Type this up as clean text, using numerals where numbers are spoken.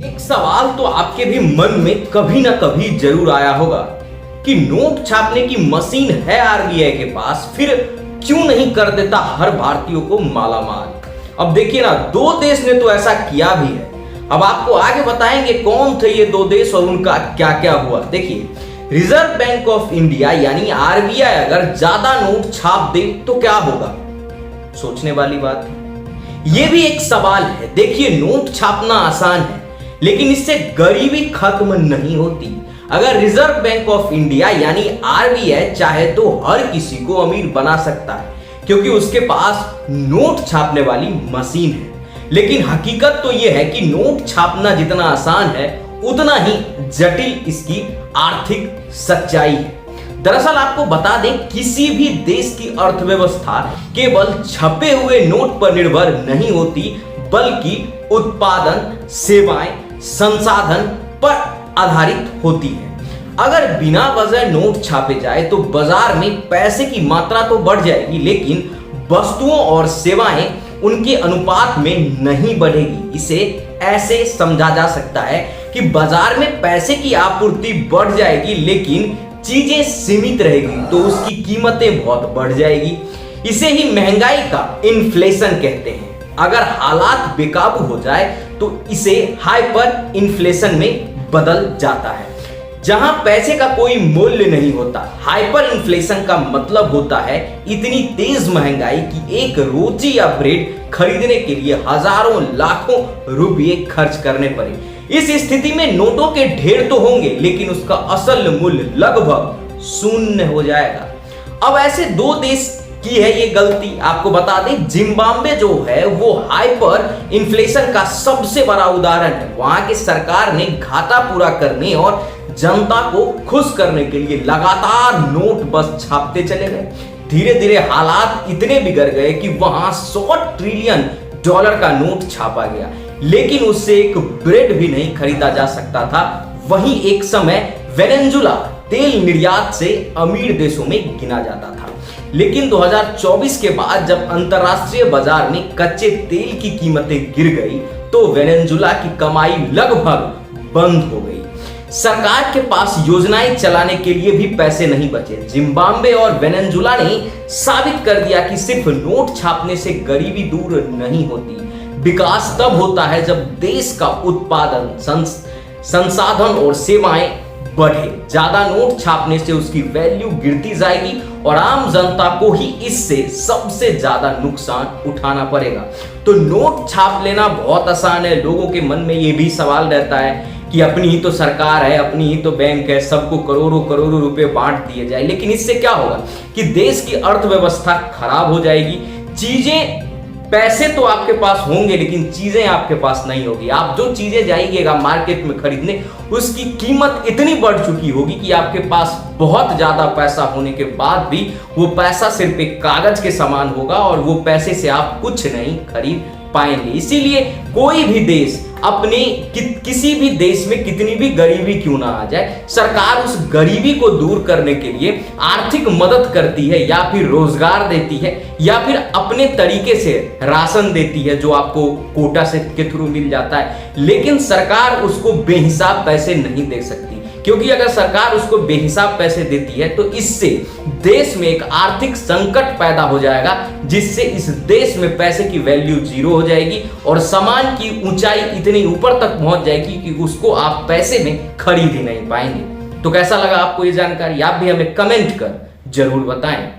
एक सवाल तो आपके भी मन में कभी ना कभी जरूर आया होगा कि नोट छापने की मशीन है आरबीआई के पास, फिर क्यों नहीं कर देता हर भारतीयों को मालामाल। अब देखिए ना, दो देश ने तो ऐसा किया भी है। अब आपको आगे बताएंगे कौन थे ये दो देश और उनका क्या क्या हुआ। देखिए, रिजर्व बैंक ऑफ इंडिया यानी आरबीआई अगर ज्यादा नोट छाप दे तो क्या होगा, सोचने वाली बात है। ये भी एक सवाल है। देखिए, नोट छापना आसान है लेकिन इससे गरीबी खत्म नहीं होती। अगर रिजर्व बैंक ऑफ इंडिया यानी आरबीआई चाहे तो हर किसी को अमीर बना सकता है क्योंकि उसके पास नोट छापने वाली मशीन है। लेकिन हकीकत तो यह है कि नोट छापना जितना आसान है उतना ही जटिल इसकी आर्थिक सच्चाई है। दरअसल आपको बता दें, किसी भी देश की अर्थव्यवस्था केवल छपे हुए नोट पर निर्भर नहीं होती बल्कि उत्पादन, सेवाएं, संसाधन पर आधारित होती है। अगर बिना वजह नोट छापे जाए तो बाजार में पैसे की मात्रा तो बढ़ जाएगी लेकिन वस्तुओं और सेवाएं उनके अनुपात में नहीं बढ़ेगी। इसे ऐसे समझा जा सकता है कि बाजार में पैसे की आपूर्ति बढ़ जाएगी लेकिन चीजें सीमित रहेगी तो उसकी कीमतें बहुत बढ़ जाएगी। इसे ही महंगाई का इन्फ्लेशन कहते हैं। अगर हालात बेकाबू हो जाए तो इसे हाइपर इन्फ्लेशन में बदल जाता है। जहां पैसे का कोई मूल्य नहीं होता, हाइपर इन्फ्लेशन का मतलब होता है इतनी तेज महंगाई कि एक रोटी या ब्रेड खरीदने के लिए हजारों लाखों रुपए खर्च करने पड़े। इस स्थिति में नोटों के ढेर तो होंगे लेकिन उसका असल मूल्य लगभग शून्य हो जाएगा। अब ऐसे दो देश की है ये गलती। आपको बता दें, जिम्बाब्वे जो है वो हाइपर इन्फ्लेशन का सबसे बड़ा उदाहरण है। वहां की सरकार ने घाटा पूरा करने और जनता को खुश करने के लिए लगातार नोट बस छापते चले गए। धीरे धीरे हालात इतने बिगड़ गए कि वहां $100 ट्रिलियन का नोट छापा गया लेकिन उससे एक ब्रेड भी नहीं खरीदा जा सकता था। वहीं एक समय वेनेजुला तेल निर्यात से अमीर देशों में गिना जाता था। लेकिन 2024 के बाद जब अंतरराष्ट्रीय बाजार में कच्चे तेल की कीमतें गिर गई तो वेनेजुला की कमाई लगभग बंद हो गई। सरकार के पास योजनाएं चलाने के लिए भी पैसे नहीं बचे। जिम्बाब्वे और वेनेजुला ने साबित कर दिया कि सिर्फ नोट छापने से गरीबी दूर नहीं होती। विकास तब होता है जब देश का उत्पादन, संसाधन और सेवाएं बढ़े। ज्यादा नोट छापने से उसकी वैल्यू गिरती जाएगी और आम जनता को ही इससे सबसे ज्यादा नुकसान उठाना पड़ेगा। तो नोट छाप लेना बहुत आसान है। लोगों के मन में ये भी सवाल रहता है कि अपनी ही तो सरकार है, अपनी ही तो बैंक है, सबको करोड़ों करोड़ों रुपए बांट दिए जाए। लेकिन इससे क्या होगा कि देश की अर्थव्यवस्था खराब हो जाएगी। चीजें, पैसे तो आपके पास होंगे लेकिन चीजें आपके पास नहीं होगी। आप जो चीजें जाइएगा मार्केट में खरीदने उसकी कीमत इतनी बढ़ चुकी होगी कि आपके पास बहुत ज्यादा पैसा होने के बाद भी वो पैसा सिर्फ एक कागज के समान होगा और वो पैसे से आप कुछ नहीं खरीद पाएंगे। इसीलिए कोई भी देश अपने किसी भी देश में कितनी भी गरीबी क्यों ना आ जाए, सरकार उस गरीबी को दूर करने के लिए आर्थिक मदद करती है या फिर रोजगार देती है या फिर अपने तरीके से राशन देती है जो आपको कोटा से के थ्रू मिल जाता है। लेकिन सरकार उसको बेहिसाब पैसे नहीं दे सकती क्योंकि अगर सरकार उसको बेहिसाब पैसे देती है तो इससे देश में एक आर्थिक संकट पैदा हो जाएगा जिससे इस देश में पैसे की वैल्यू जीरो हो जाएगी और सामान की ऊंचाई इतनी ऊपर तक पहुंच जाएगी कि उसको आप पैसे में खरीद ही नहीं पाएंगे। तो कैसा लगा आपको ये जानकारी? आप भी हमें कमेंट कर जरूर बताएं।